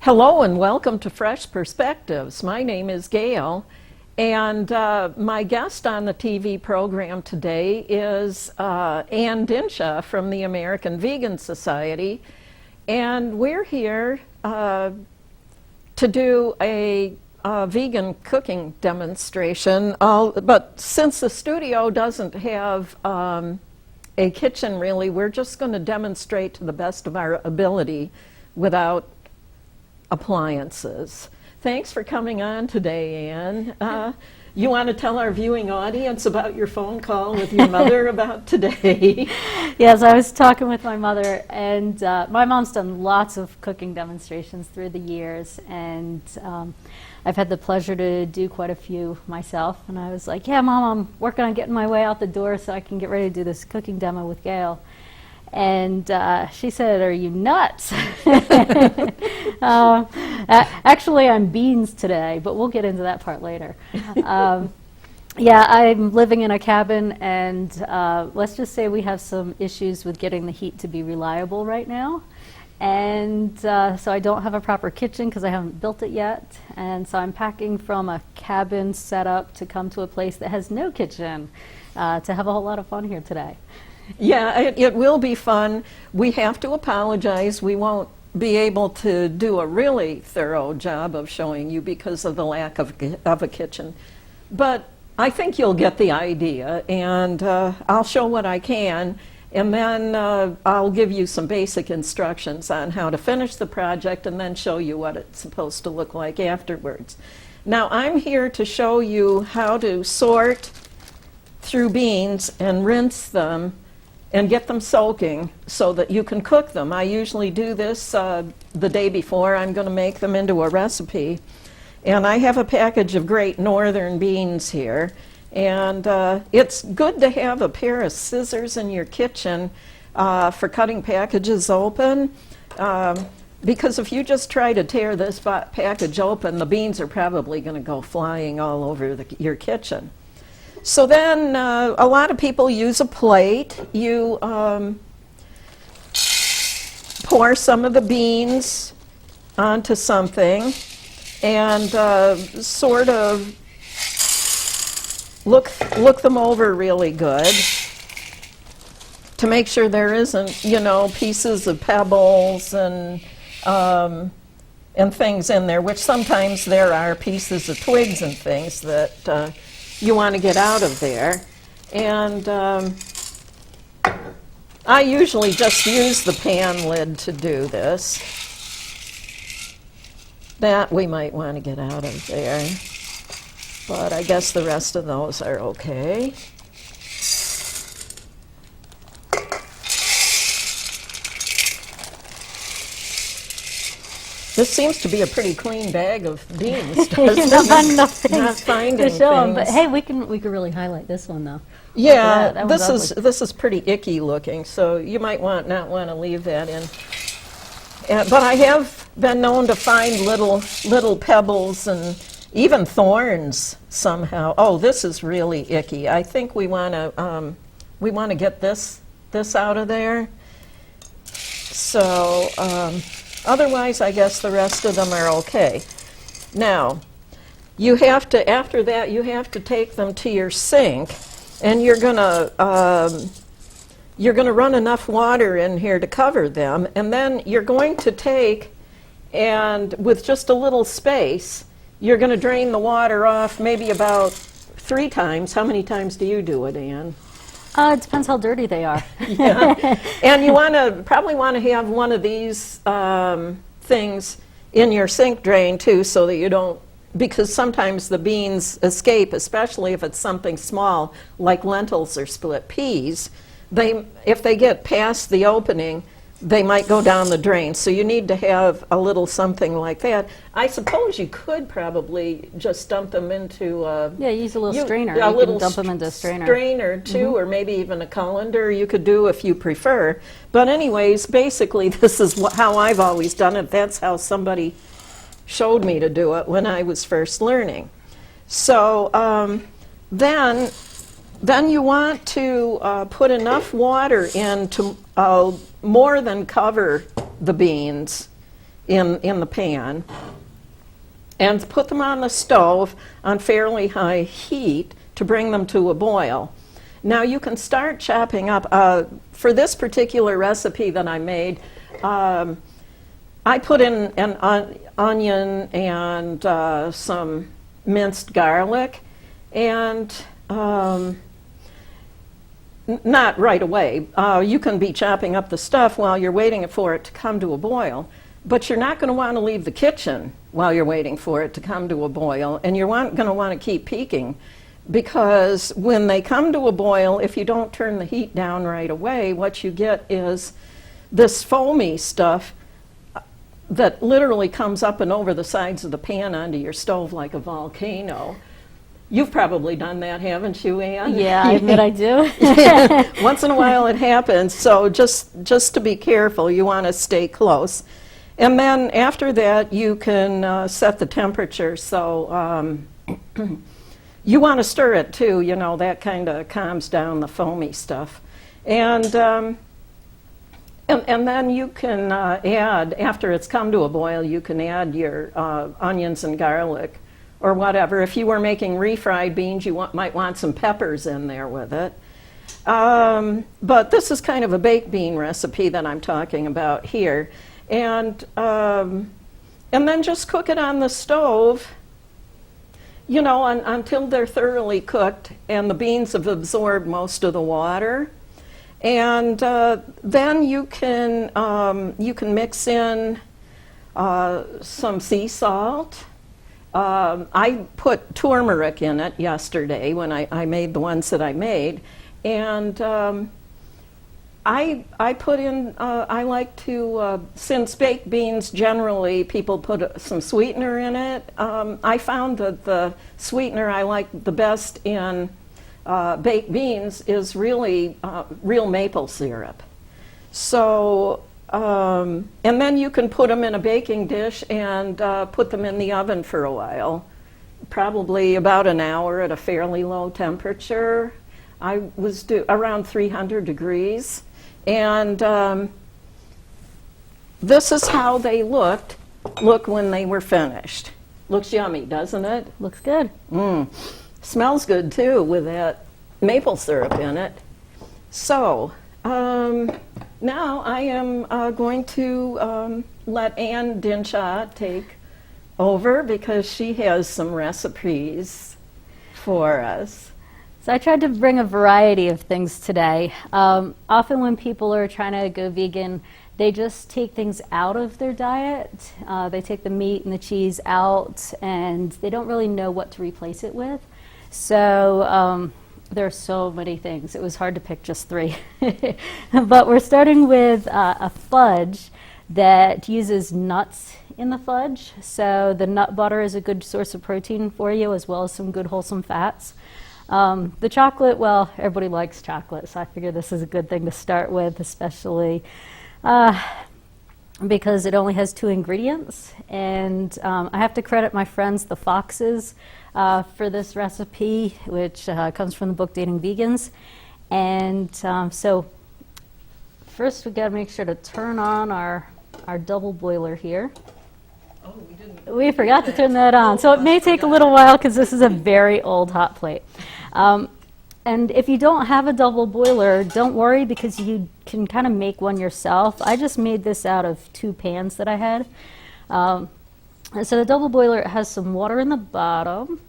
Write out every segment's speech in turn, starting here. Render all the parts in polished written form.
Hello and welcome to Fresh Perspectives. My name is Gail, and my guest on the TV program today is Dinshah from the American Vegan Society, and we're here to do a vegan cooking demonstration. But since the studio doesn't have a kitchen really, we're just going to demonstrate to the best of our ability without appliances. Thanks for coming on today, Ann. You want to tell our viewing audience about your phone call with your mother about today? Yes, I was talking with my mother, and my mom's done lots of cooking demonstrations through the years, and I've had the pleasure to do quite a few myself. And I was like, yeah, Mom, I'm working on getting my way out the door so I can get ready to do this cooking demo with Gail. And she said, are you nuts? Actually, I'm beans today, but we'll get into that part later. Yeah, I'm living in a cabin, and let's just say we have some issues with getting the heat to be reliable right now. And so I don't have a proper kitchen because I haven't built it yet. And so I'm packing from a cabin setup to come to a place that has no kitchen to have a whole lot of fun here today. Yeah, it will be fun. We have to apologize. We won't be able to do a really thorough job of showing you because of the lack of a kitchen. But I think you'll get the idea, and I'll show what I can, and then I'll give you some basic instructions on how to finish the project and then show you what it's supposed to look like afterwards. Now, I'm here to show you how to sort through beans and rinse them and get them soaking so that you can cook them. I usually do this the day before I'm going to make them into a recipe. And I have a package of great northern beans here. And it's good to have a pair of scissors in your kitchen for cutting packages open. Because if you just try to tear this package open, the beans are probably going to go flying all over your kitchen. So then a lot of people use a plate. You pour some of the beans onto something and sort of look them over really good to make sure there isn't, pieces of pebbles and things in there, which sometimes there are pieces of twigs and things that you want to get out of there. And I usually just use the pan lid to do this. That we might want to get out of there. But I guess the rest of those are okay. This seems to be a pretty clean bag of beans, doesn't it? Not finding to show them, things. but hey, we can really highlight this one though. Yeah, that this is pretty icky looking, so you might not want to leave that in. But I have been known to find little pebbles and even thorns somehow. Oh, this is really icky. I think we want to get this out of there. So. Otherwise, I guess the rest of them are okay. Now, after that, you have to take them to your sink, and you're gonna run enough water in here to cover them, and then you're going to take, and with just a little space, you're going to drain the water off maybe about 3 times. How many times do you do it, Ann? It depends how dirty they are. Yeah. And you probably want to have one of these things in your sink drain too, so that you don't, because sometimes the beans escape, especially if it's something small like lentils or split peas. If they get past the opening, they might go down the drain. So you need to have a little something like that. I suppose you could probably just dump them into yeah, use a little strainer. A you little can dump them into a strainer. Strainer too, or maybe even a colander. You could do if you prefer. But anyways, basically, this is how I've always done it. That's how somebody showed me to do it when I was first learning. So then you want to put enough water in to more than cover the beans. in the pan and put them on the stove on fairly high heat to bring them to a boil. Now you can start chopping up. For this particular recipe that I made, I put in an onion and some minced garlic, and not right away. You can be chopping up the stuff while you're waiting for it to come to a boil, but you're not going to want to leave the kitchen while you're waiting for it to come to a boil, and you're going to want to keep peeking, because when they come to a boil, if you don't turn the heat down right away, what you get is this foamy stuff that literally comes up and over the sides of the pan onto your stove like a volcano. You've probably done that, haven't you, Ann? Yeah, I admit I do. Yeah. Once in a while it happens, so just to be careful, you want to stay close. And then after that, you can set the temperature. So you want to stir it too, you know, that kind of calms down the foamy stuff. And then you can add, after it's come to a boil, you can add your onions and garlic or whatever. If you were making refried beans, you might want some peppers in there with it. But this is kind of a baked bean recipe that I'm talking about here. And then just cook it on the stove, you know, until they're thoroughly cooked and the beans have absorbed most of the water. And then you can mix in some sea salt. I put turmeric in it yesterday when I made the ones that I made, and I put in. I like to, since baked beans generally people put some sweetener in it. I found that the sweetener I like the best in baked beans is really real maple syrup. So, and then you can put them in a baking dish and put them in the oven for a while, probably about an hour at a fairly low temperature. I was around 300 degrees. And this is how they look when they were finished. Looks yummy, doesn't it? Looks good. Smells good too with that maple syrup in it. So now I am going to let Ann Dinshah take over because she has some recipes for us. So I tried to bring a variety of things today. Often when people are trying to go vegan, they just take things out of their diet. They take the meat and the cheese out, and they don't really know what to replace it with. So there are so many things. It was hard to pick just 3. But we're starting with a fudge that uses nuts in the fudge. So the nut butter is a good source of protein for you, as well as some good wholesome fats. The chocolate, well, everybody likes chocolate, so I figure this is a good thing to start with, especially because it only has 2 ingredients. And I have to credit my friends, the Foxes, for this recipe, which comes from the book Dating Vegans. And so first we've got to make sure to turn on our double boiler here. Oh, we didn't. We forgot to turn that on, so it may take a little while because this is a very old hot plate. And if you don't have a double boiler, don't worry because you can kind of make one yourself. I just made this out of 2 pans that I had. So the double boiler has some water in the bottom,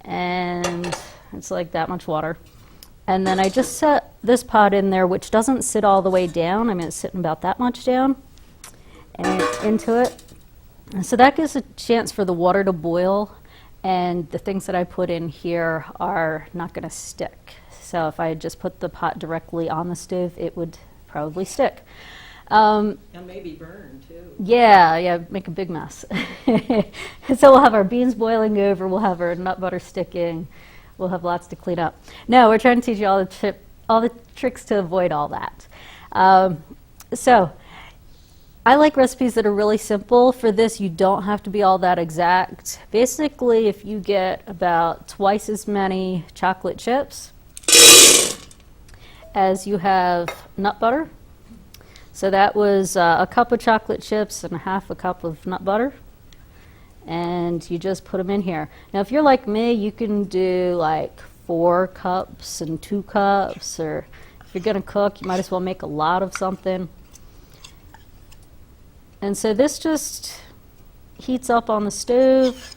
and it's like that much water. And then I just set this pot in there, which doesn't sit all the way down. I mean, it's sitting about that much down and into it. So that gives a chance for the water to boil, and the things that I put in here are not going to stick. So if I had just put the pot directly on the stove, it would probably stick. And maybe burn too. Yeah, make a big mess. So we'll have our beans boiling over, we'll have our nut butter sticking, we'll have lots to clean up. No, we're trying to teach you all the tricks to avoid all that. So I like recipes that are really simple. For this, you don't have to be all that exact. Basically, if you get about twice as many chocolate chips as you have nut butter, So that was a cup of chocolate chips and a half a cup of nut butter. And you just put them in here. Now, if you're like me, you can do like 4 cups and 2 cups, or if you're gonna cook, you might as well make a lot of something. And so this just heats up on the stove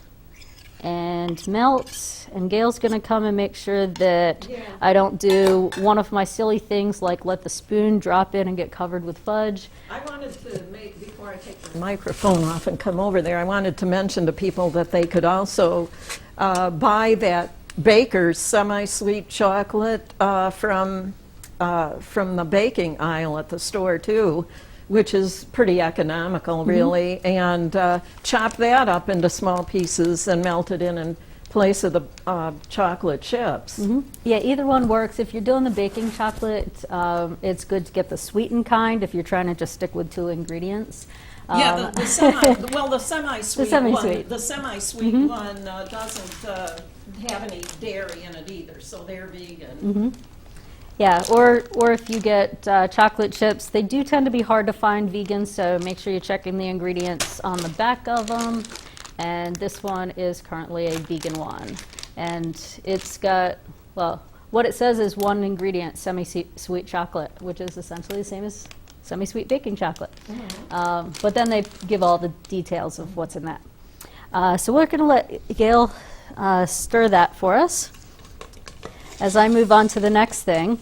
and melts, and Gail's gonna come and make sure that I don't do one of my silly things like let the spoon drop in and get covered with fudge. I wanted to make, before I take the microphone off and come over there, I wanted to mention to people that they could also buy that Baker's semi-sweet chocolate from the baking aisle at the store too, which is pretty economical, really, and chop that up into small pieces and melt it in place of the chocolate chips. Yeah, either one works. If you're doing the baking chocolate, it's good to get the sweetened kind if you're trying to just stick with 2 ingredients. Yeah, the semi-sweet semi-sweet. one, the semi-sweet one doesn't have any dairy in it either, so they're vegan. Yeah, or if you get chocolate chips, they do tend to be hard to find vegan, so make sure you're checking the ingredients on the back of them. And this one is currently a vegan one. And it's got, well, what it says is 1 ingredient, semi-sweet chocolate, which is essentially the same as semi-sweet baking chocolate. But then they give all the details of what's in that. So we're gonna let Gail stir that for us as I move on to the next thing.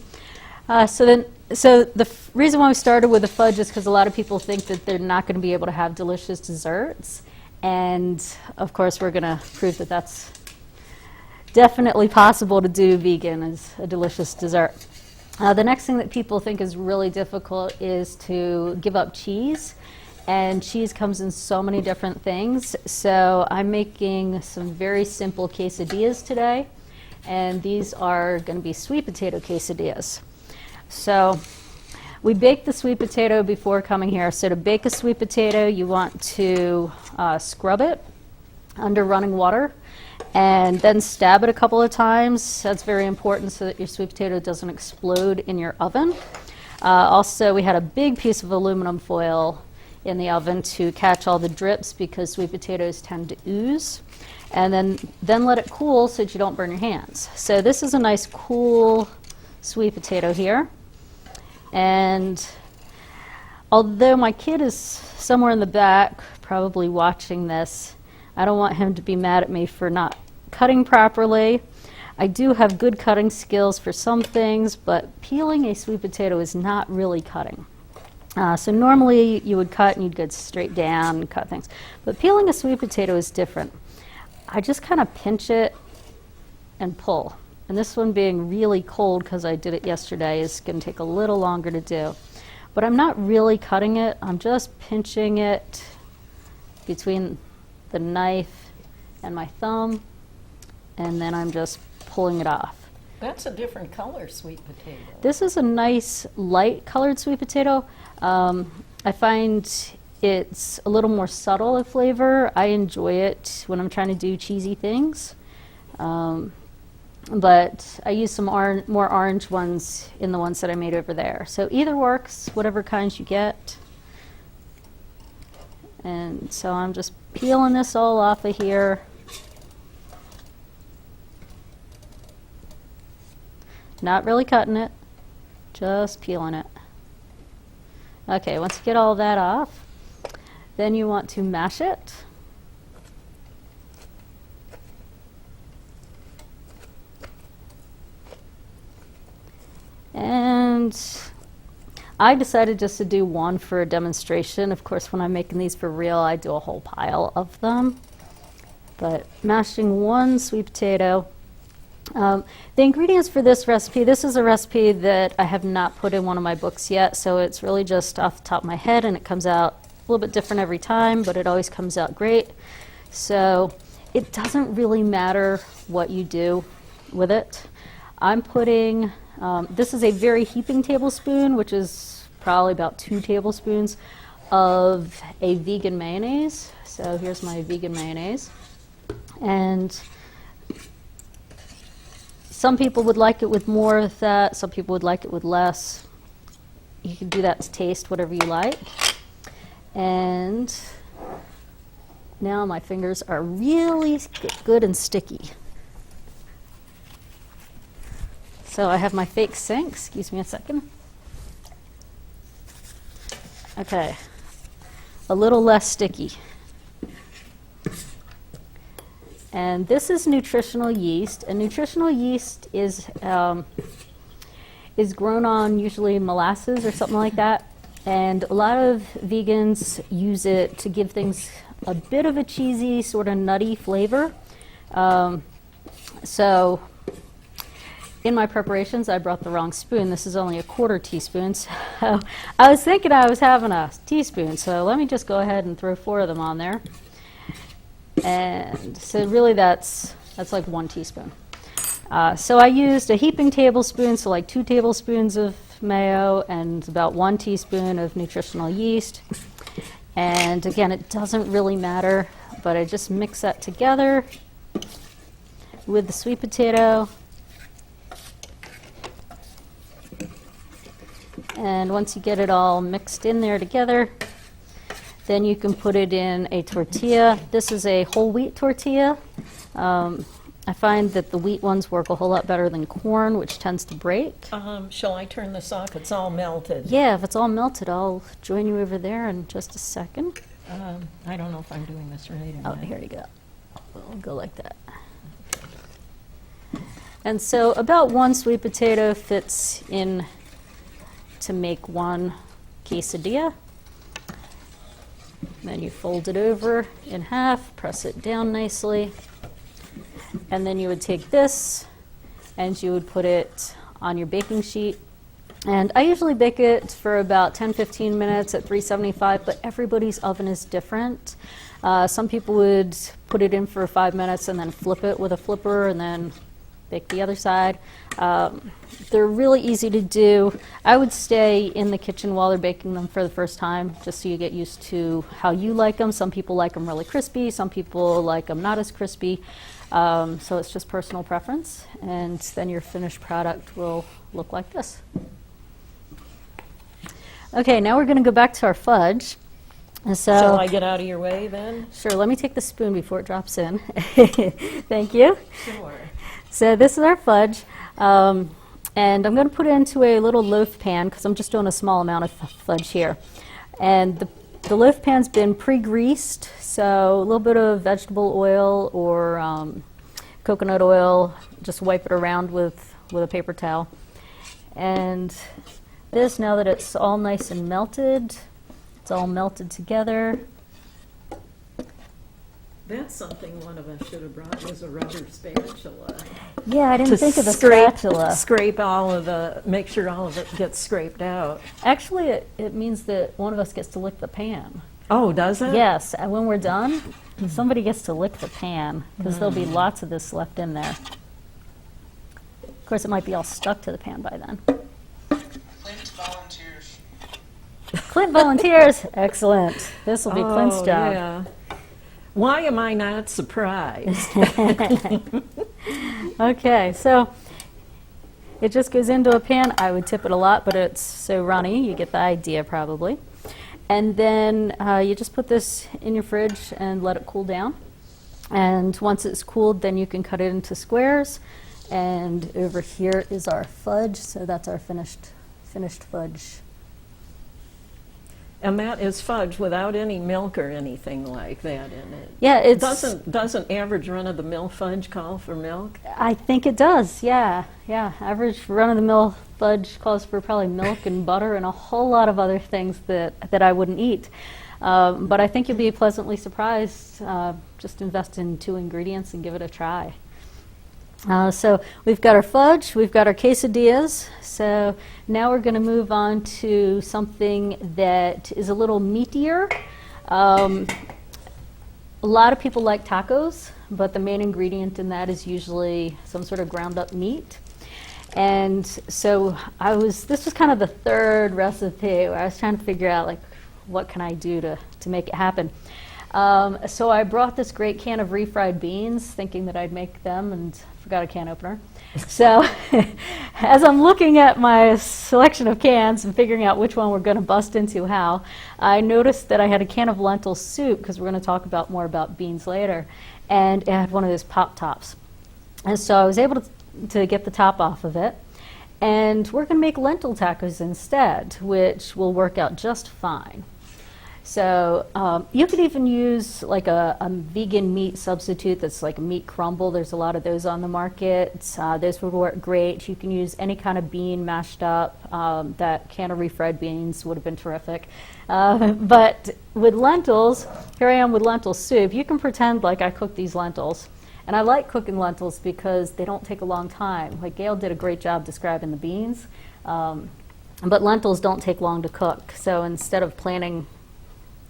So the reason why we started with the fudge is because a lot of people think that they're not going to be able to have delicious desserts. And of course, we're going to prove that that's definitely possible to do vegan as a delicious dessert. The next thing that people think is really difficult is to give up cheese. And cheese comes in so many different things. So I'm making some very simple quesadillas today. And these are going to be sweet potato quesadillas. So we bake the sweet potato before coming here. So to bake a sweet potato, you want to scrub it under running water and then stab it a couple of times. That's very important so that your sweet potato doesn't explode in your oven. Also, we had a big piece of aluminum foil in the oven to catch all the drips because sweet potatoes tend to ooze. And then let it cool so that you don't burn your hands. So this is a nice cool sweet potato here. And although my kid is somewhere in the back probably watching this, I don't want him to be mad at me for not cutting properly. I do have good cutting skills for some things, but peeling a sweet potato is not really cutting. So normally you would cut and you'd go straight down and cut things. But peeling a sweet potato is different. I just kind of pinch it and pull. And this one being really cold because I did it yesterday is going to take a little longer to do. But I'm not really cutting it. I'm just pinching it between the knife and my thumb. And then I'm just pulling it off. That's a different color sweet potato. This is a nice light colored sweet potato. I find it's a little more subtle in flavor. I enjoy it when I'm trying to do cheesy things. But I use some more orange ones in the ones that I made over there. So either works, whatever kinds you get. And so I'm just peeling this all off of here. Not really cutting it, just peeling it. Okay, once you get all that off, then you want to mash it. And I decided just to do one for a demonstration. Of course, when I'm making these for real, I do a whole pile of them. But mashing one sweet potato. The ingredients for this recipe, this is a recipe that I have not put in one of my books yet, so it's really just off the top of my head, and it comes out a little bit different every time, but it always comes out great. So it doesn't really matter what you do with it. I'm putting, this is a very heaping tablespoon, which is probably about 2 tablespoons of a vegan mayonnaise. So here's my vegan mayonnaise. And some people would like it with more of that, some people would like it with less. you can do that to taste, whatever you like. And now my fingers are really good and sticky. So I have my fake sink. Excuse me a second. Okay, a little less sticky. And this is nutritional yeast. And nutritional yeast is grown on usually molasses or something like that. And a lot of vegans use it to give things a bit of a cheesy, sort of nutty flavor. So in my preparations, I brought the wrong spoon. This is only a 1/4 teaspoon. So I was thinking I was having a teaspoon. So let me just go ahead and throw 4 of them on there. And so really that's like 1 teaspoon. So I used a heaping tablespoon, so like 2 tablespoons of mayo and about 1 teaspoon of nutritional yeast. And again, it doesn't really matter, but I just mix that together with the sweet potato. And once you get it all mixed in there together, then you can put it in a tortilla. This is a whole wheat tortilla. I find that the wheat ones work a whole lot better than corn, which tends to break. Shall I turn this off? It's all melted. Yeah, if it's all melted, I'll join you over there in just a second. I don't know if I'm doing this right. Oh, here you go. We'll go like that. And so about 1 sweet potato fits in to make 1 quesadilla. Then you fold it over in half, press it down nicely, and then you would take this and you would put it on your baking sheet. And I usually bake it for about 10-15 minutes at 375, but everybody's oven is different. Some people would put it in for 5 minutes and then flip it with a flipper and then bake the other side. They're really easy to do. I would stay in the kitchen while they're baking them for the first time, just so you get used to how you like them. Some people like them really crispy, some people like them not as crispy. So it's just personal preference, and then your finished product will look like this. Okay, now we're going to go back to our fudge. And so, Shall I get out of your way then? Sure, let me take the spoon before it drops in. Thank you. Sure. So this is our fudge, and I'm going to put it into a little loaf pan because I'm just doing a small amount of fudge here. And the loaf pan's been pre-greased, so a little bit of vegetable oil or coconut oil, just wipe it around with a paper towel. And this, now that it's all nice and melted, it's all melted together. That's something one of us should have brought, was a rubber spatula. Yeah, I didn't think of the scrape, spatula. Scrape make sure all of it gets scraped out. Actually, it means that one of us gets to lick the pan. Oh, does it? Yes, and when we're done, somebody gets to lick the pan because there'll be lots of this left in there. Of course, it might be all stuck to the pan by then. Clint volunteers. Clint volunteers. Excellent. This will be Clint's job. Yeah. Why am I not surprised? Okay, so it just goes into a pan. I would tip it a lot, but it's so runny, you get the idea probably. And then you just put this in your fridge and let it cool down. And once it's cooled, then you can cut it into squares. And over here is our fudge, so that's our finished fudge. And that is fudge without any milk or anything like that in it. Yeah, it's Doesn't average run-of-the-mill fudge call for milk? I think it does. Yeah. Average run-of-the-mill fudge calls for probably milk and butter and a whole lot of other things that I wouldn't eat. But I think you'll be pleasantly surprised. Just invest in 2 ingredients and give it a try. So we've got our fudge, we've got our quesadillas. So now we're going to move on to something that is a little meatier. A lot of people like tacos, but the main ingredient in that is usually some sort of ground up meat. And so this was kind of the third recipe where I was trying to figure out, like, what can I do to make it happen. So I brought this great can of refried beans, thinking that I'd make them, and forgot a can opener. So as I'm looking at my selection of cans and figuring out which one we're going to bust into how, I noticed that I had a can of lentil soup, because we're going to talk more about beans later, and it had one of those pop tops. And so I was able to get the top off of it, and we're going to make lentil tacos instead, which will work out just fine. So you could even use like a vegan meat substitute that's like a meat crumble. There's a lot of those on the market. Those would work great. You can use any kind of bean mashed up. That can of refried beans would have been terrific. But with lentils, here I am with lentil soup. You can pretend like I cooked these lentils. And I like cooking lentils because they don't take a long time. Like Gail did a great job describing the beans. But lentils don't take long to cook. So instead of planning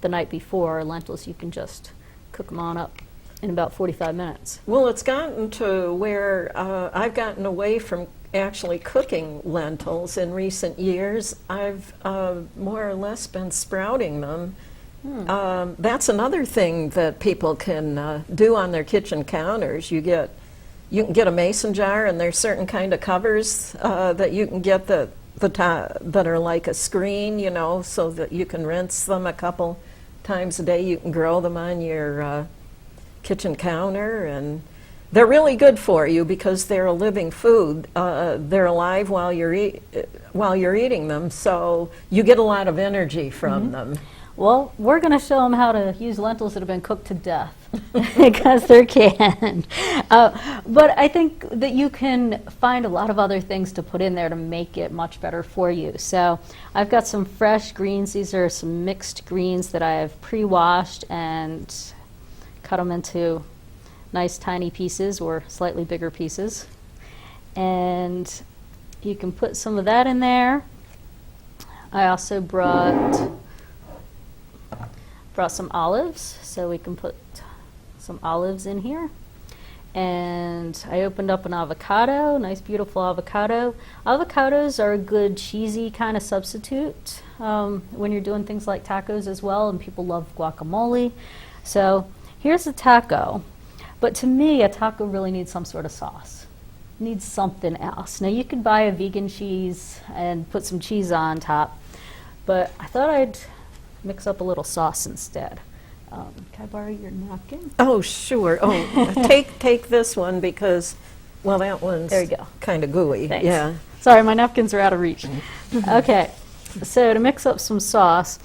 the night before lentils, you can just cook them on up in about 45 minutes. Well, it's gotten to where I've gotten away from actually cooking lentils in recent years. I've more or less been sprouting them. That's another thing that people can do on their kitchen counters. You can get a mason jar, and there's certain kind of covers that you can get that are like a screen, you know, so that you can rinse them a couple times a day. You can grow them on your kitchen counter, and they're really good for you because they're a living food. They're alive while you're eating them, so you get a lot of energy from them. Well, we're going to show them how to use lentils that have been cooked to death because they're canned. But I think that you can find a lot of other things to put in there to make it much better for you. So I've got some fresh greens. These are some mixed greens that I have pre-washed and cut them into nice tiny pieces or slightly bigger pieces. And you can put some of that in there. I also brought some olives, so we can put some olives in here. And I opened up an avocado, nice beautiful avocado. Avocados are a good cheesy kind of substitute when you're doing things like tacos as well, and people love guacamole. So here's a taco, but to me a taco really needs some sort of sauce. It needs something else. Now you could buy a vegan cheese and put some cheese on top, but I thought I'd mix up a little sauce instead. Can I borrow your napkin? Oh, sure. Oh, take this one because, well, that one's There you go. kind of gooey. Thanks. Yeah. Sorry, my napkins are out of reach. Okay, so to mix up some sauce,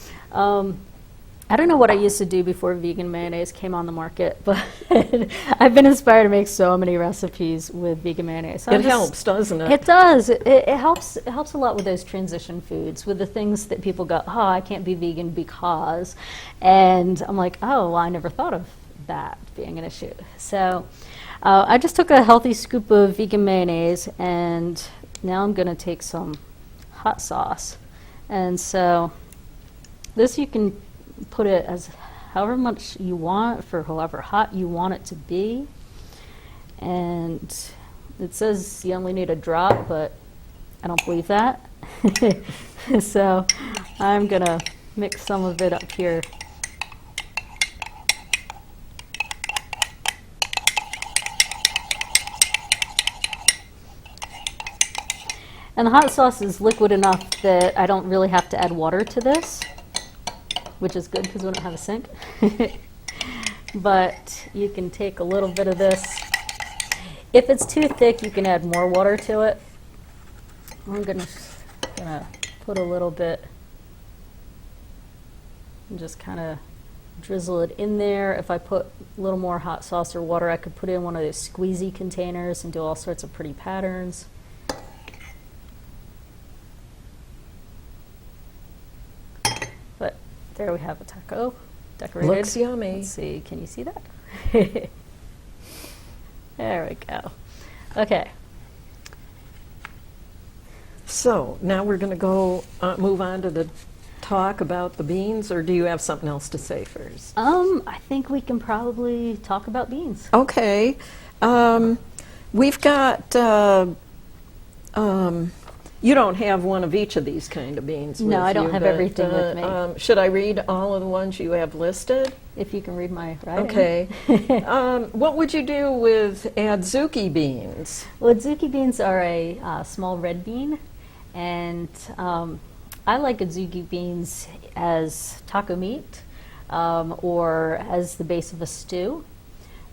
I don't know what I used to do before vegan mayonnaise came on the market, but I've been inspired to make so many recipes with vegan mayonnaise. So It helps, doesn't it? It does. It helps. It helps a lot with those transition foods, with the things that people go, oh, I can't be vegan because, and I'm like, oh, well, I never thought of that being an issue. So I just took a healthy scoop of vegan mayonnaise, and now I'm going to take some hot sauce, and so this you can put it as however much you want for however hot you want it to be. And it says you only need a drop, but I don't believe that. So I'm gonna mix some of it up here. And the hot sauce is liquid enough that I don't really have to add water to this, which is good because we don't have a sink. But you can take a little bit of this. If it's too thick, you can add more water to it. I'm gonna put a little bit and just kind of drizzle it in there. If I put a little more hot sauce or water, I could put it in one of those squeezy containers and do all sorts of pretty patterns. But there we have a taco decorated. Looks yummy. Let's see, can you see that? There we go. Okay. So now we're going to go move on to the talk about the beans, or do you have something else to say first? I think we can probably talk about beans. Okay. We've got You don't have one of each of these kind of beans with No, I don't you, have but, everything with me. Should I read all of the ones you have listed? If you can read my writing. Okay. What would you do with adzuki beans? Well, adzuki beans are a small red bean, and I like adzuki beans as taco meat or as the base of a stew.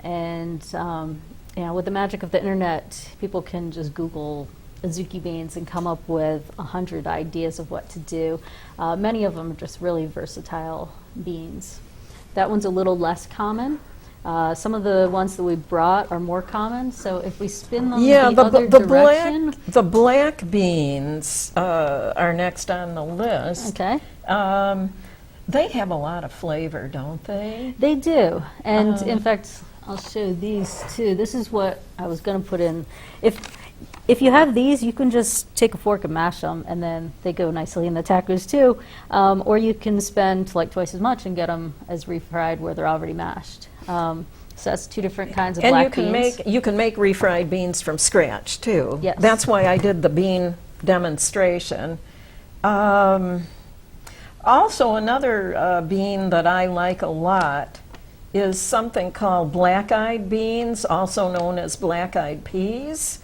And with the magic of the internet, people can just Google adzuki beans and come up with 100 ideas of what to do. Many of them are just really versatile beans. That one's a little less common. Some of the ones that we brought are more common, so if we spin them the other direction. The black beans are next on the list. Okay. They have a lot of flavor, don't they? They do, and in fact, I'll show these too. This is what I was going to put in. If you have these, you can just take a fork and mash them, and then they go nicely in the tacos too. Or you can spend like twice as much and get them as refried where they're already mashed. So that's two different kinds of And black beans. you can make refried beans from scratch too. Yes. That's why I did the bean demonstration. Also, another bean that I like a lot is something called black-eyed beans, also known as black-eyed peas.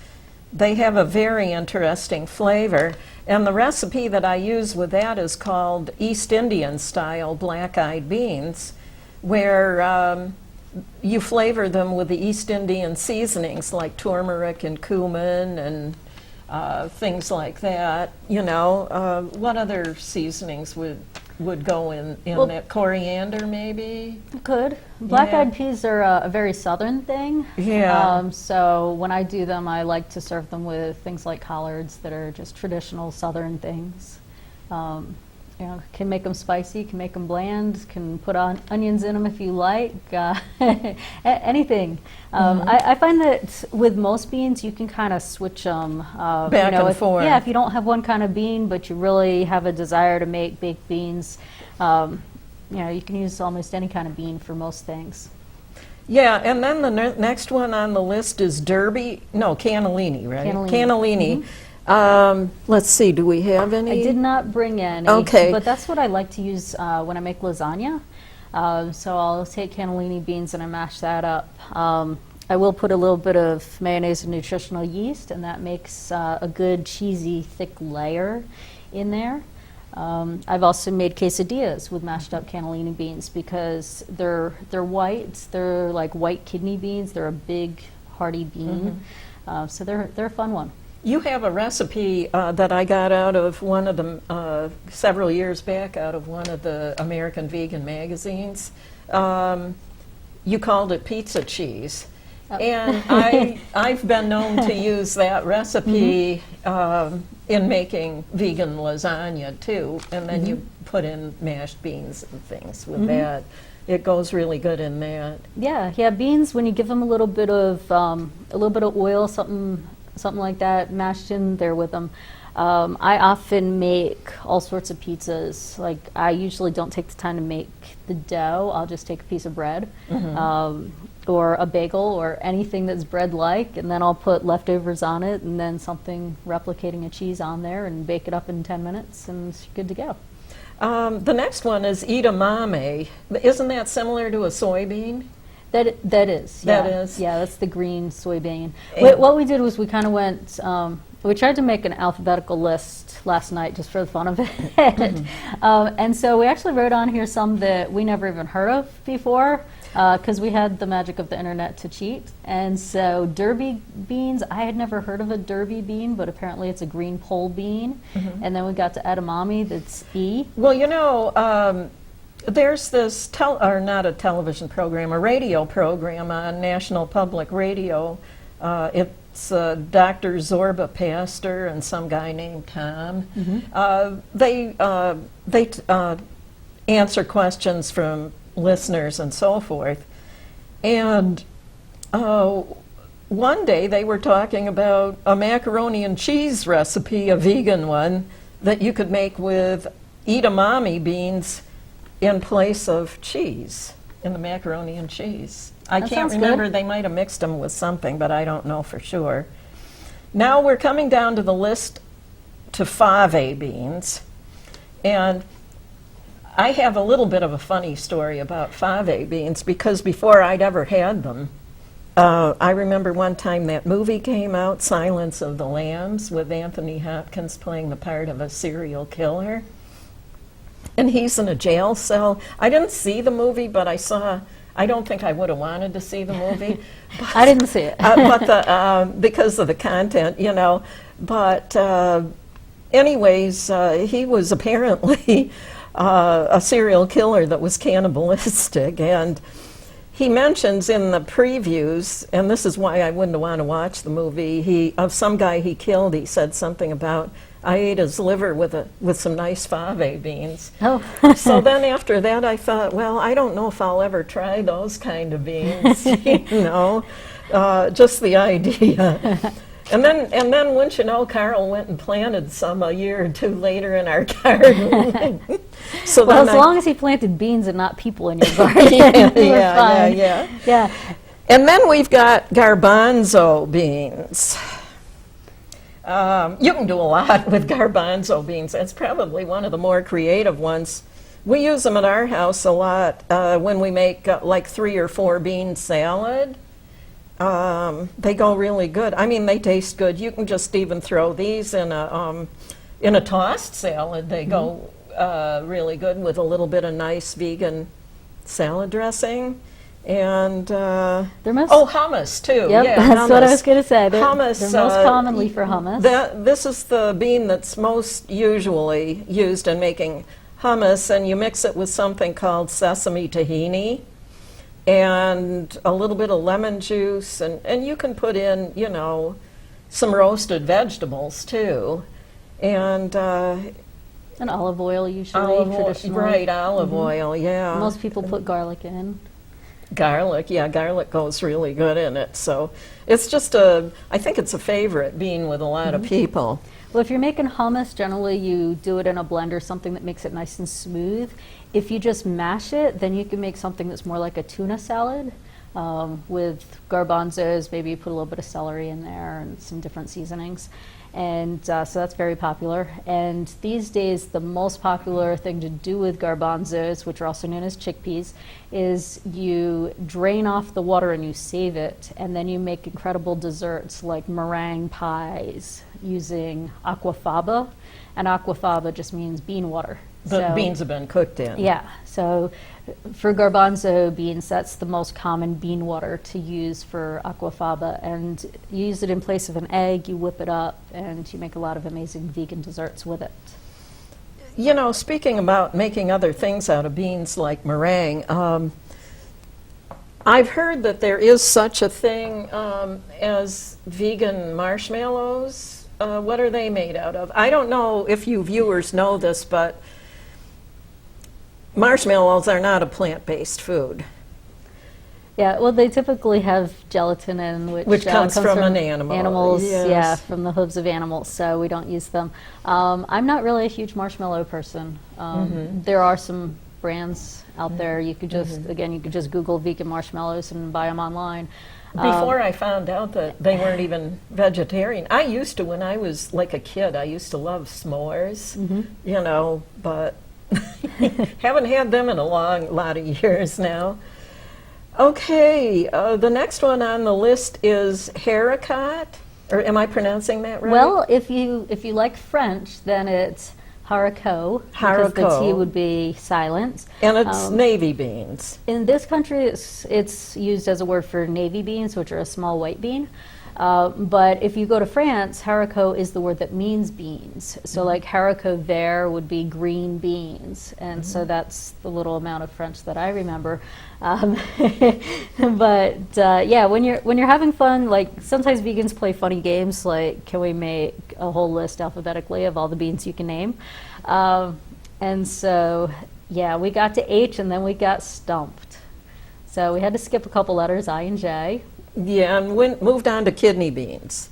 They have a very interesting flavor, and the recipe that I use with that is called East Indian style black-eyed beans, where you flavor them with the East Indian seasonings like turmeric and cumin and things like that. You know, what other seasonings would go in Well, that? Coriander, maybe? Good. Black-eyed peas are a very southern thing. Yeah. So when I do them, I like to serve them with things like collards that are just traditional southern things. Can make them spicy, can make them bland, can put on onions in them if you like, anything. I find that with most beans, you can kind of switch them. Back and forth. Yeah, if you don't have one kind of bean, but you really have a desire to make baked beans, you can use almost any kind of bean for most things. Yeah, and then the next one on the list is cannellini, right? Cannellini. Let's see, do we have any? I did not bring any, Okay. but that's what I like to use when I make lasagna. So I'll take cannellini beans and I mash that up. I will put a little bit of mayonnaise and nutritional yeast, and that makes a good cheesy thick layer in there. I've also made quesadillas with mashed up cannellini beans because they're white. They're like white kidney beans. They're a big, hearty bean. So they're a fun one. You have a recipe that I got out of one of the, several years back, out of one of the American vegan magazines. You called it pizza cheese. And I've been known to use that recipe in making vegan lasagna too, and then you put in mashed beans and things with that. It goes really good in that. Yeah. Beans, when you give them a little bit of oil, something like that, mashed in there with them. I often make all sorts of pizzas. Like, I usually don't take the time to make the dough. I'll just take a piece of bread or a bagel or anything that's bread-like, and then I'll put leftovers on it and then something replicating a cheese on there and bake it up in 10 minutes and it's good to go. The next one is edamame. Isn't that similar to a soybean? That is. Yeah. That is? Yeah, that's the green soybean. And- What we did was we kind of went, we tried to make an alphabetical list last night just for the fun of it. And so we actually wrote on here some that we never even heard of before because we had the magic of the internet to cheat. And so derby beans, I had never heard of a derby bean, but apparently it's a green pole bean. And then we got to edamame, that's E. Well, you know, there's this, not a television program, a radio program on National Public Radio. It's Dr. Zorba Pastor and some guy named Tom. They answer questions from listeners and so forth. And one day they were talking about a macaroni and cheese recipe, a vegan one, that you could make with edamame beans in place of cheese, in the macaroni and cheese. I That can't sounds remember, good. they might have mixed them with something, but I don't know for sure. Now we're coming down to the list to fave beans. And I have a little bit of a funny story about fave beans because before I'd ever had them, I remember one time that movie came out, Silence of the Lambs, with Anthony Hopkins playing the part of a serial killer. And he's in a jail cell. I didn't see the movie, but I don't think I would have wanted to see the movie. I didn't see it. Because of the content, you know. But anyways, he was apparently a serial killer that was cannibalistic. And he mentions in the previews, and this is why I wouldn't want to watch the movie, of some guy he killed, he said something about, I ate his liver with some nice fave beans. Oh. So then after that I thought, well, I don't know if I'll ever try those kind of beans, you know, just the idea. And then, wouldn't you know, Carl went and planted some a year or two later in our garden. So Well, then as long as he planted beans and not people in your garden, we're fine. Yeah. And then we've got garbanzo beans. You can do a lot with garbanzo beans. That's probably one of the more creative ones. We use them at our house a lot when we make like 3 or 4 bean salad. They go really good. I mean, they taste good. You can just even throw these in a tossed salad. They go really good with a little bit of nice vegan salad dressing. And hummus too. Yep, Yeah, that's hummus. what I was going to say. They're Hummus. most commonly for hummus. This is the bean that's most usually used in making hummus, and you mix it with something called sesame tahini and a little bit of lemon juice, and you can put in, you know, some roasted vegetables too, and olive oil usually, traditionally. Right, olive oil, yeah. Most people put garlic in. Garlic, yeah, garlic goes really good in it. So it's just I think it's a favorite bean with a lot of people. Well, if you're making hummus, generally you do it in a blender, something that makes it nice and smooth. If you just mash it, then you can make something that's more like a tuna salad with garbanzos. Maybe you put a little bit of celery in there and some different seasonings. And so that's very popular. And these days, the most popular thing to do with garbanzos, which are also known as chickpeas, is you drain off the water and you save it, and then you make incredible desserts like meringue pies using aquafaba. And aquafaba just means bean water. The beans have been cooked in. Yeah, so for garbanzo beans, that's the most common bean water to use for aquafaba, and you use it in place of an egg, you whip it up, and you make a lot of amazing vegan desserts with it. You know, speaking about making other things out of beans like meringue, I've heard that there is such a thing as vegan marshmallows. What are they made out of? I don't know if you viewers know this, but marshmallows are not a plant-based food. Yeah, well, they typically have gelatin in, which comes from an animal. Animals, yes. yeah, from the hooves of animals, so we don't use them. I'm not really a huge marshmallow person. There are some brands out there. You could just, again, you could just Google vegan marshmallows and buy them online. Before I found out that they weren't even vegetarian, I used to, when I was like a kid, I used to love s'mores, you know, but haven't had them in a lot of years now. Okay, the next one on the list is haricot, or am I pronouncing that right? Well, if you like French, then it's haricot, because the T would be silent. And it's navy beans. In this country, it's used as a word for navy beans, which are a small white bean. But if you go to France, haricot is the word that means beans. So like haricot vert would be green beans. And so that's the little amount of French that I remember. But yeah, when you're having fun, like sometimes vegans play funny games, like can we make a whole list alphabetically of all the beans you can name? And so, yeah, we got to H and then we got stumped. So we had to skip a couple letters, I and J. Yeah, and moved on to kidney beans.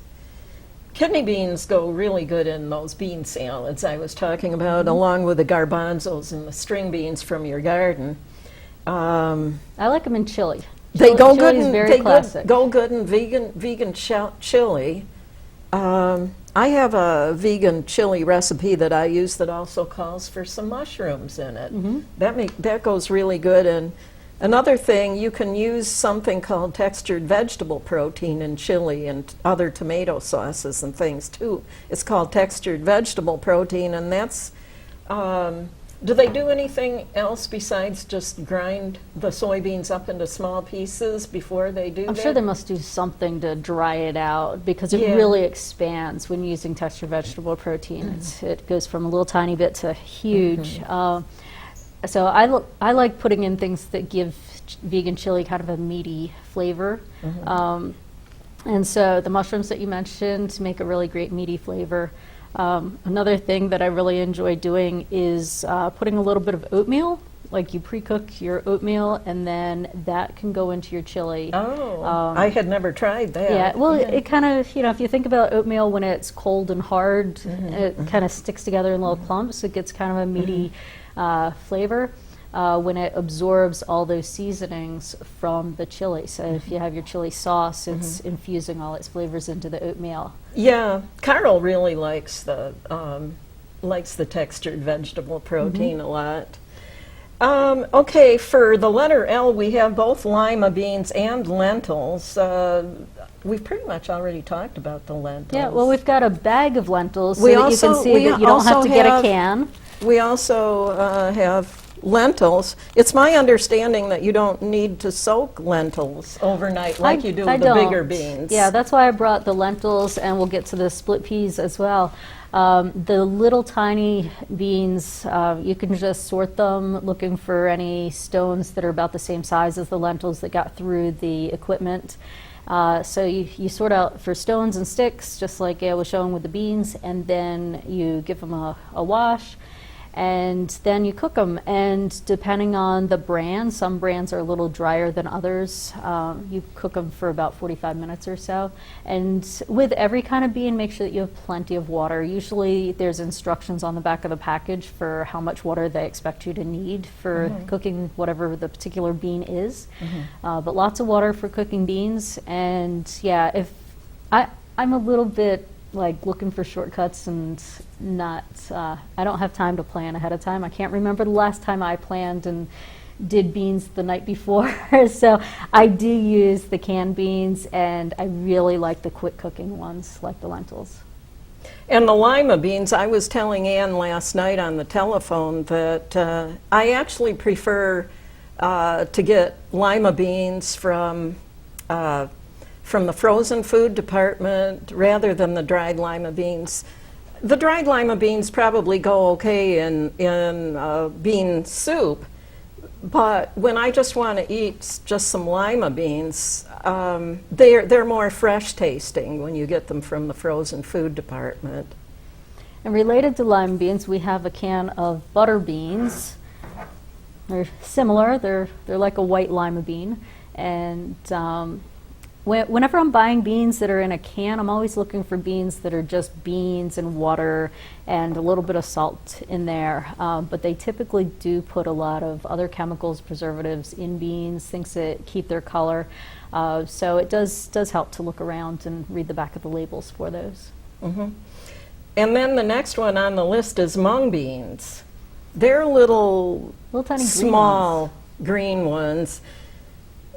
Kidney beans go really good in those bean salads I was talking about, along with the garbanzos and the string beans from your garden. I like them in chili. They go good is in very classic. go good in vegan chili. I I have a vegan chili recipe that I use that also calls for some mushrooms in it. That goes really good. And another thing, you can use something called textured vegetable protein in chili and other tomato sauces and things too. It's called textured vegetable protein, and that's do they do anything else besides just grind the soybeans up into small pieces before they do I'm that? sure they must do something to dry it out because it Yeah. really expands when using textured vegetable protein. It goes from a little tiny bit to huge. So I like putting in things that give vegan chili kind of a meaty flavor. And so the mushrooms that you mentioned make a really great meaty flavor. Another thing that I really enjoy doing is putting a little bit of oatmeal. Like you pre-cook your oatmeal and then that can go into your chili. Oh, I had never tried that. Yeah, well, it kind of, if you think about oatmeal when it's cold and hard, it kind of sticks together in little clumps. It gets kind of a meaty flavor when it absorbs all those seasonings from the chili. So if you have your chili sauce, it's infusing all its flavors into the oatmeal. Yeah, Carl really likes the textured vegetable protein a lot. Okay, for the letter L, we have both lima beans and lentils. We've pretty much already talked about the lentils. Yeah, well, we've got a bag of lentils so We that you also- can see we that you don't have also to get a have- can. We also have lentils. It's my understanding that you don't need to soak lentils overnight like you do I with the bigger don't. beans. Yeah, that's why I brought the lentils, and we'll get to the split peas as well. The little tiny beans, you can just sort them looking for any stones that are about the same size as the lentils that got through the equipment. So you sort out for stones and sticks, just like I was showing with the beans, and then you give them a wash. And then you cook them, and depending on the brand, some brands are a little drier than others. You cook them for about 45 minutes or so. And with every kind of bean, make sure that you have plenty of water. Usually there's instructions on the back of the package for how much water they expect you to need for cooking whatever the particular bean is. But lots of water for cooking beans. And yeah, if I'm a little bit like looking for shortcuts and not, I don't have time to plan ahead of time. I can't remember the last time I planned and did beans the night before. So I do use the canned beans, and I really like the quick cooking ones like the lentils. And the lima beans, I was telling Ann last night on the telephone that I actually prefer to get lima beans from the frozen food department rather than the dried lima beans. The dried lima beans probably go okay in bean soup, but when I just want to eat just some lima beans, they're more fresh tasting when you get them from the frozen food department. And related to lima beans, we have a can of butter beans. They're similar. They're like a white lima bean, and whenever I'm buying beans that are in a can, I'm always looking for beans that are just beans and water and a little bit of salt in there. But they typically do put a lot of other chemicals, preservatives in beans, things that keep their color. So it does help to look around and read the back of the labels for those. And then the next one on the list is mung beans. They're little Tiny small green ones.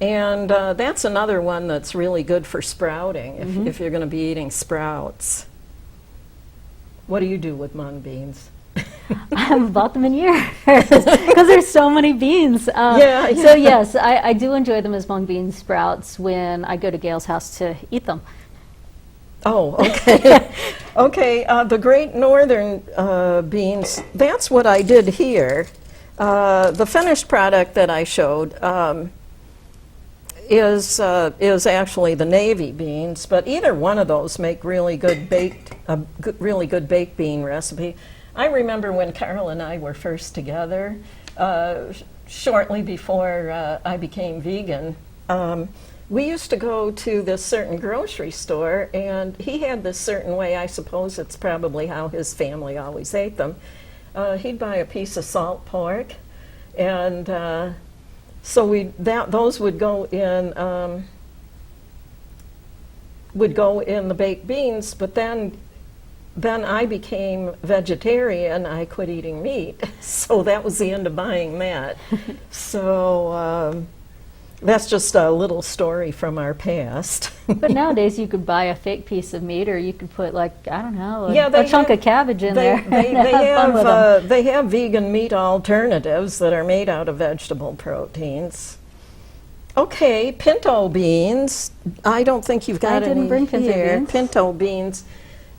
And that's another one that's really good for sprouting if you're going to be eating sprouts. What do you do with mung beans? I haven't bought them in years because there's so many beans. Yeah. So yes, I do enjoy them as mung bean sprouts when I go to Gail's house to eat them. Oh, okay. Okay, the Great Northern beans, that's what I did here. The finished product that I showed is actually the navy beans, but either one of those make really good really good baked bean recipe. I remember when Carol and I were first together, shortly before I became vegan, we used to go to this certain grocery store, and he had this certain way. I suppose it's probably how his family always ate them. He'd buy a piece of salt pork, and so those would go in the baked beans. But then then I became vegetarian. I quit eating meat. So that was the end of buying that. So that's just a little story from our past. But nowadays you could buy a fake piece of meat, or you could put, like, I don't know, Yeah, a chunk of cabbage in there. They and have fun with 'em. they have vegan meat alternatives that are made out of vegetable proteins. Okay, pinto beans. I don't think you've got I didn't any bring pinto here. beans. Pinto beans.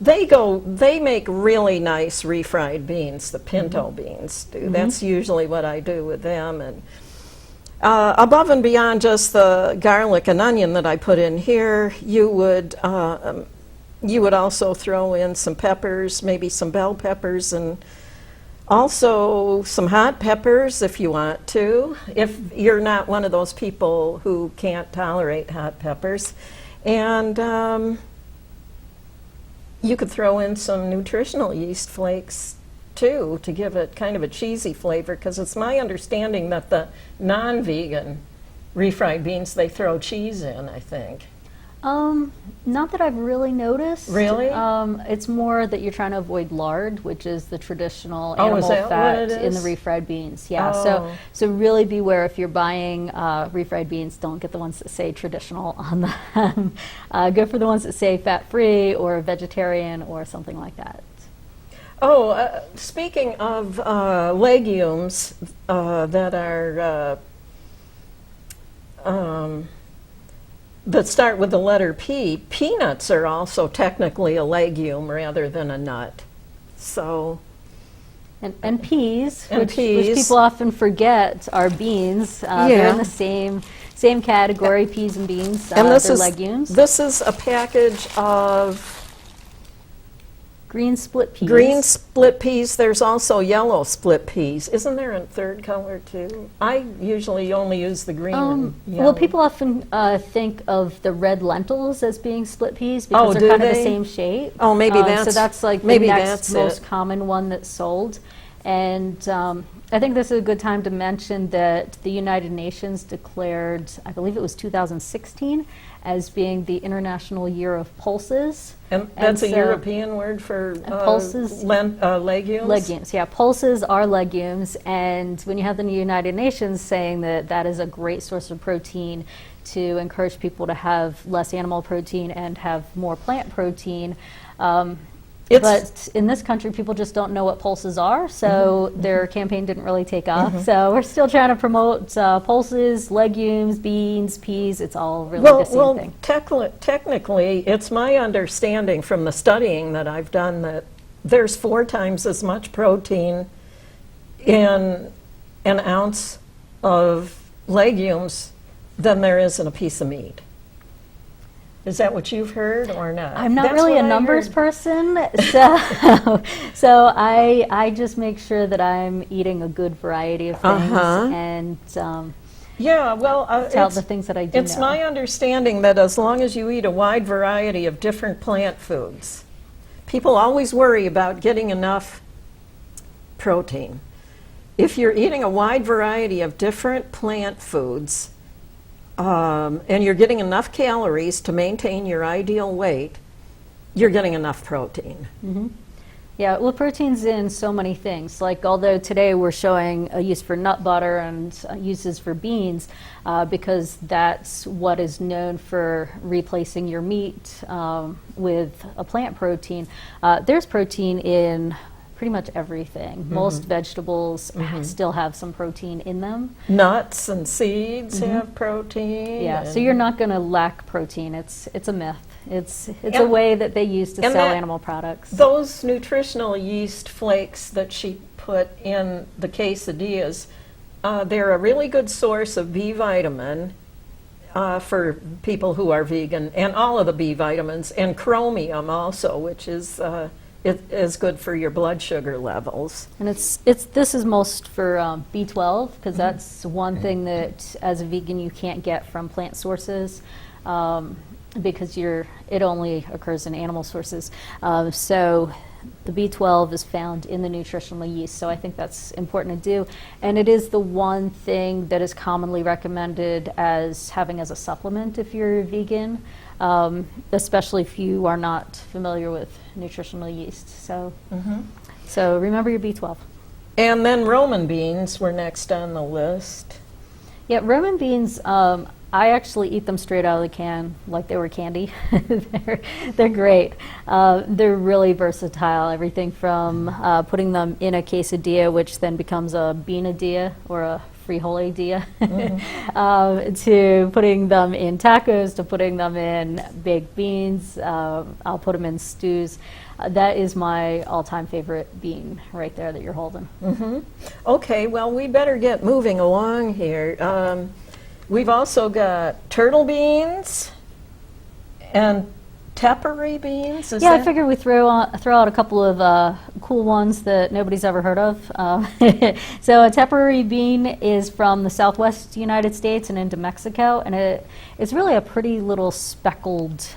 They make really nice refried beans, the pinto beans do. That's usually what I do with them. And above and beyond just the garlic and onion that I put in here, you would also throw in some peppers, maybe some bell peppers, and also some hot peppers if you want to, if you're not one of those people who can't tolerate hot peppers. And you could throw in some nutritional yeast flakes too to give it kind of a cheesy flavor, because it's my understanding that the non-vegan refried beans, they throw cheese in, I think. Not that I've really noticed. Really? It's more that you're trying to avoid lard, which is the traditional Oh, is animal that what fat it in the is? refried beans. Yeah. Oh. So really beware if you're buying refried beans. Don't get the ones that say traditional on them. Go for the ones that say fat-free or vegetarian or something like that. Oh, speaking of legumes that are that start with the letter P, peanuts are also technically a legume rather than a nut. So, And peas, And which peas. people often forget are beans. They're Yeah. in the same category, peas and beans. and this they're is legumes. this is a package of Green split peas. green split peas. There's also yellow split peas. Isn't there a third color too? I usually only use the green and yellow. Well, people often think of the red lentils as being split peas because Oh, they're do kind of the they? same shape. Oh, maybe So that's- that's like maybe the next that's most it. common one that's sold. And I think this is a good time to mention that the United Nations declared, I believe it was 2016, as being the International Year of Pulses. And that's a so- European word for pulses- legumes? Legumes, yeah. Pulses are legumes, and when you have the United Nations saying that that is a great source of protein to encourage people to have less animal protein and have more plant protein, but in this country, people just don't know what pulses are, so their campaign didn't really take off. So we're still trying to promote pulses, legumes, beans, peas. It's all really the same thing. Technically, it's my understanding from the studying that I've done that there's 4 times as much protein in an ounce of legumes than there is in a piece of meat. Is that what you've heard or not? I'm not That's really what a I numbers heard. person, so I just make sure that I'm eating a good variety of things and Yeah, well, tell it's, the things that I do it's know. my understanding that as long as you eat a wide variety of different plant foods, people always worry about getting enough protein. If you're eating a wide variety of different plant foods, and you're getting enough calories to maintain your ideal weight, you're getting enough protein. Yeah, well, protein's in so many things. Like, although today we're showing a use for nut butter and uses for beans, because that's what is known for replacing your meat with a plant protein. There's protein in pretty much everything. Most vegetables still have some protein in them. Nuts and seeds have protein. Yeah, so and- you're not going to lack protein. It's a myth. It's a And- way that they use to and sell that- animal products. Those nutritional yeast flakes that she put in the quesadillas, they're a really good source of B vitamin for people who are vegan, and all of the B vitamins, and chromium also, which is it is good for your blood sugar levels. And this is most for B12 because that's one thing that as a vegan you can't get from plant sources because it only occurs in animal sources. So the B12 is found in the nutritional yeast, so I think that's important to do. And it is the one thing that is commonly recommended as having as a supplement if you're vegan, especially if you are not familiar with nutritional yeast. So, so remember your B12. And then Roman beans were next on the list. Yeah, Roman beans, I actually eat them straight out of the can like they were candy. they're great. They're really versatile. Everything from putting them in a quesadilla, which then becomes a beanadilla or a frijoledilla, to putting them in tacos, to putting them in baked beans. I'll put them in stews. That is my all-time favorite bean right there that you're holding. Okay, well, we better get moving along here. We've also got turtle beans and tepary beans. Is Yeah, I that- figured we throw out a couple of cool ones that nobody's ever heard of. So a tepary bean is from the southwest United States and into Mexico, and it's really a pretty little speckled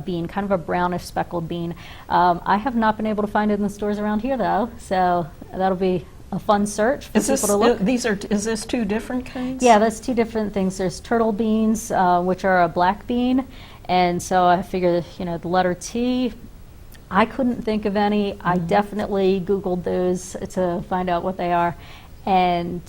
bean, kind of a brownish speckled bean. I have not been able to find it in the stores around here, though, so that'll be a fun search for Is people to look. is this two different kinds? Yeah, that's two different things. There's turtle beans, which are a black bean, and so I figure, the letter T, I couldn't think of any. I definitely Googled those to find out what they are. And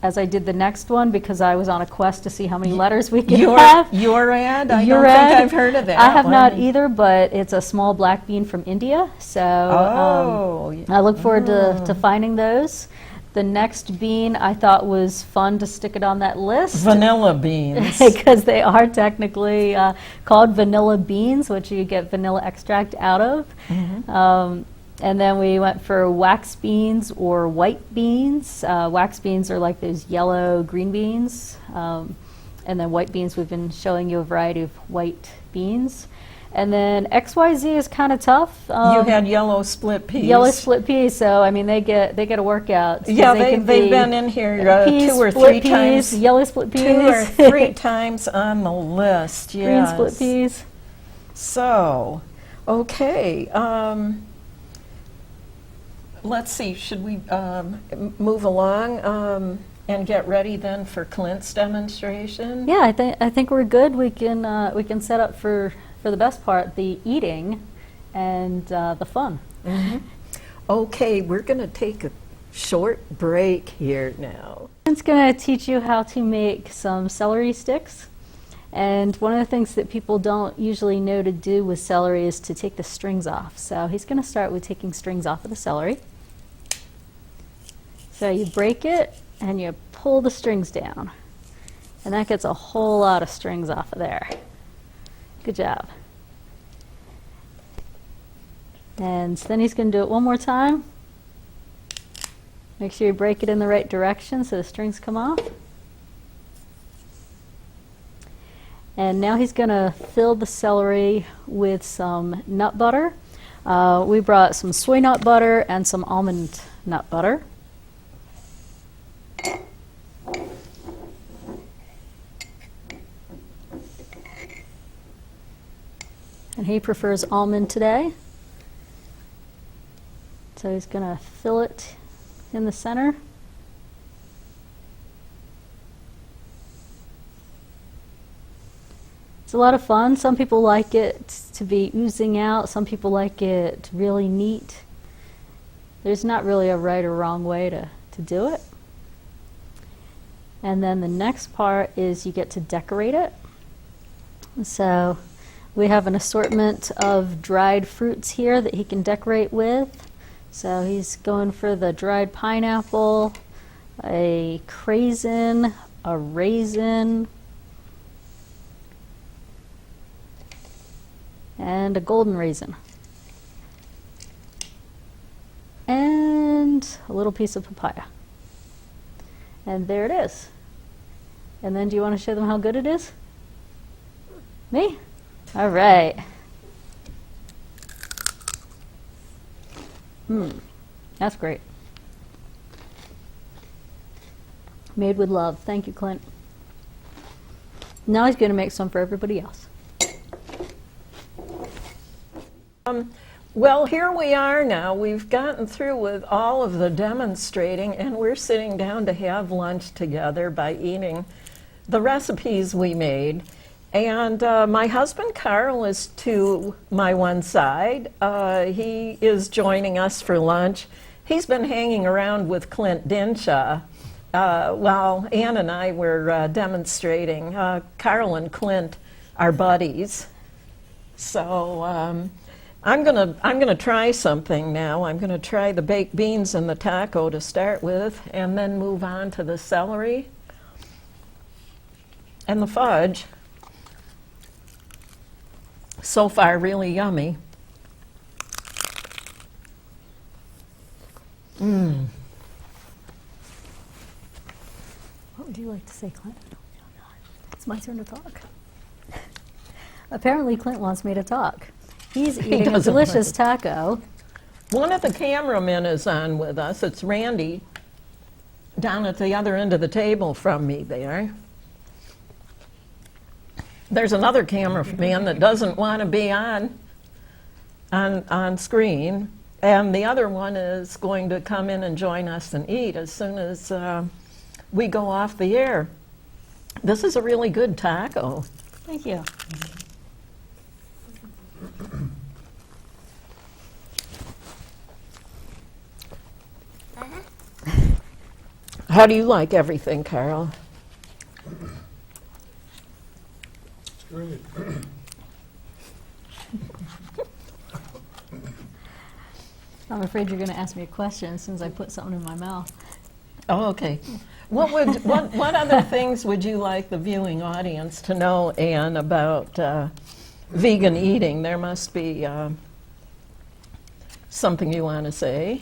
as I did the next one, because I was on a quest to see how many letters we could have. Urad? I don't Urad, think I've heard of that I have one. not either, but it's a small black bean from India. So I look forward to finding those. The next bean I thought was fun to stick it on that list. Vanilla beans. Because they are technically called vanilla beans, which you get vanilla extract out of. And then we went for wax beans or white beans. Wax beans are like those yellow green beans. And then white beans, we've been showing you a variety of white beans. And then XYZ is kind of tough. You had yellow split peas. Yellow split peas, so I mean they get a workout. Yeah, can they've be been in here peas, two or split three peas, times. Yellow split peas. 2 or 3 times on the list, Green yes. split peas. So, okay. Let's see, should we move along and get ready then for Clint's demonstration? Yeah, I think we're good. We can set up for the best part, the eating and the fun. Okay, we're going to take a short break here now. It's going to teach you how to make some celery sticks. And one of the things that people don't usually know to do with celery is to take the strings off. So he's going to start with taking strings off of the celery. So you break it and you pull the strings down. And that gets a whole lot of strings off of there. Good job. And then he's going to do it one more time. Make sure you break it in the right direction so the strings come off. And now he's going to fill the celery with some nut butter. We brought some soy nut butter and some almond nut butter. And he prefers almond today. So he's going to fill it in the center. It's a lot of fun. Some people like it to be oozing out. Some people like it really neat. There's not really a right or wrong way to do it. And then the next part is you get to decorate it. So we have an assortment of dried fruits here that he can decorate with. So he's going for the dried pineapple, a craisin, a raisin, and a golden raisin. And a little piece of papaya. And there it is. And then do you want to show them how good it is? Me? All right. That's great. Made with love. Thank you, Clint. Now he's going to make some for everybody else. Well, here we are now. We've gotten through with all of the demonstrating, and we're sitting down to have lunch together by eating the recipes we made. And my husband Carl is to my one side. He is joining us for lunch. He's been hanging around with Clint Dinshah while Ann and I were demonstrating. Carl and Clint are buddies. So I'm gonna try something now. I'm gonna try the baked beans and the taco to start with, and then move on to the celery and the fudge. So far, really yummy. What would you like to say, Clint? It's my turn to talk. Apparently, Clint wants me to talk. He's eating a doesn't delicious mind. taco. One of the cameramen is on with us. It's Randy, down at the other end of the table from me there. There's another cameraman that doesn't want to be on screen, and the other one is going to come in and join us and eat as soon as we go off the air. This is a really good taco. Thank you. How do you like everything, Carl? Great. I'm afraid you're going to ask me a question as soon as I put something in my mouth. Oh, okay. What other things would you like the viewing audience to know, Anne, about vegan eating? There must be something you want to say.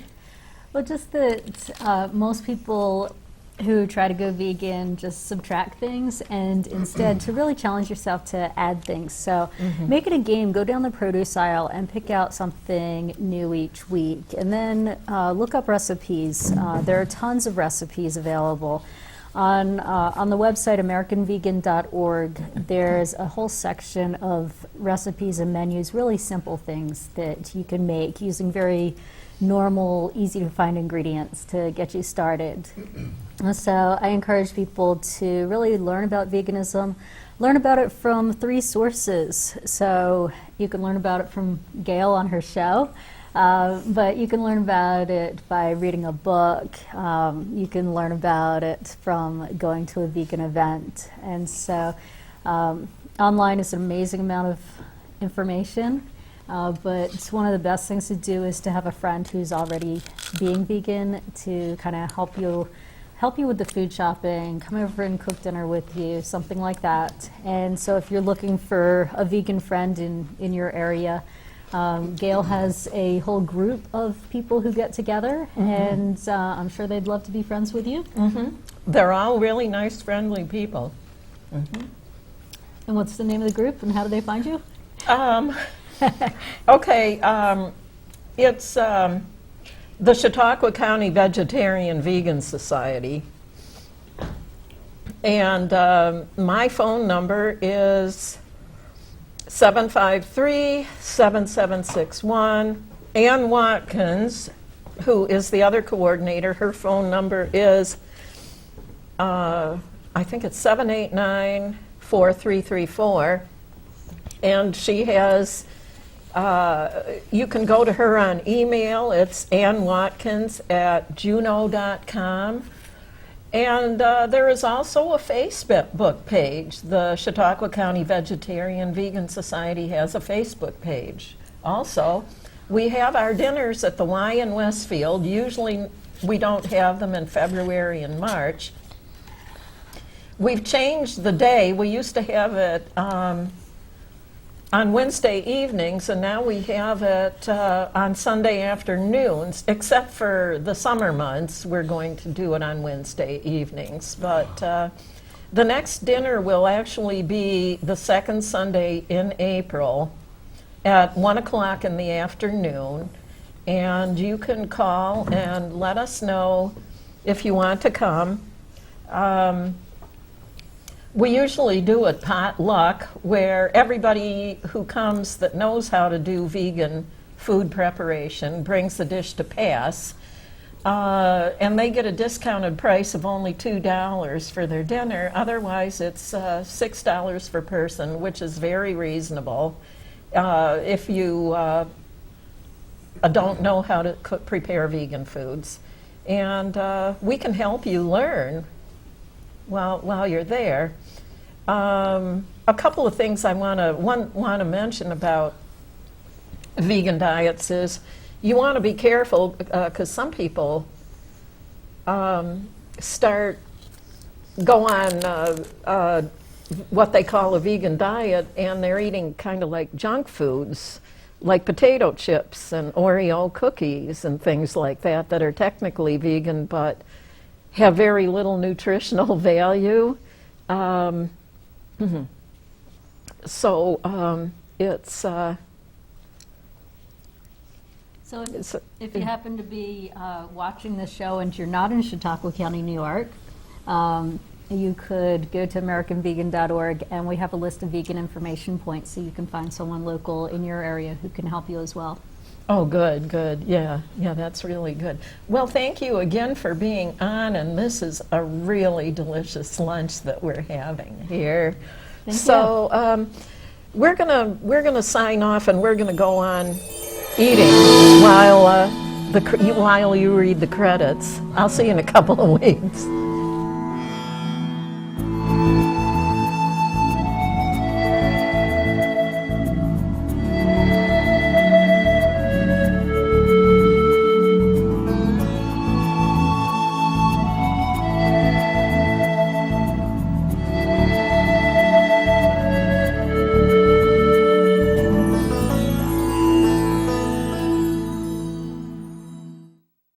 Well, just that most people who try to go vegan just subtract things, and instead to really challenge yourself to add things. So make it a game, go down the produce aisle and pick out something new each week, and then look up recipes. There are tons of recipes available. On the website AmericanVegan.org, there's a whole section of recipes and menus, really simple things that you can make using very normal, easy to find ingredients to get you started. So I encourage people to really learn about veganism, learn about it from 3 sources. So you can learn about it from Gail on her show, but you can learn about it by reading a book. You can learn about it from going to a vegan event. And so online is an amazing amount of information. But one of the best things to do is to have a friend who's already being vegan to kind of help you with the food shopping, come over and cook dinner with you, something like that. And so if you're looking for a vegan friend in your area, Gail has a whole group of people who get together, and I'm sure they'd love to be friends with you. They're all really nice, friendly people. And what's the name of the group, and how do they find you? Okay, it's the Chautauqua County Vegetarian Vegan Society. And my phone number is 753-7761. Ann Watkins, who is the other coordinator, her phone number is, I think it's 789-4334. And she has, you can go to her on email. It's annwatkins@juno.com. And there is also a Facebook page. The Chautauqua County Vegetarian Vegan Society has a Facebook page. Also, we have our dinners at the Y in Westfield. Usually we don't have them in February and March. We've changed the day. We used to have it on Wednesday evenings, and now we have it on Sunday afternoons, except for the summer months. We're going to do it on Wednesday evenings. But the next dinner will actually be the second Sunday in April at 1 o'clock in the afternoon. And you can call and let us know if you want to come. We usually do a potluck where everybody who comes that knows how to do vegan food preparation brings the dish to pass, and they get a discounted price of only $2 for their dinner. Otherwise, it's $6 per person, which is very reasonable. If you don't know how to prepare vegan foods. And we can help you learn while you're there. A couple of things I want to mention about vegan diets is you want to be careful because some people go on what they call a vegan diet, and they're eating kind of like junk foods, like potato chips and Oreo cookies and things like that that are technically vegan but have very little nutritional value. So it's So It's- if you happen to be watching this show and you're not in Chautauqua County, New York, you could go to AmericanVegan.org, and we have a list of vegan information points, so you can find someone local in your area who can help you as well. Oh, good, good. Yeah, that's really good. Well, thank you again for being on, and this is a really delicious lunch that we're having here. Thank So we're gonna sign off, and we're gonna go on eating while you read the credits. I'll see you in a couple of weeks.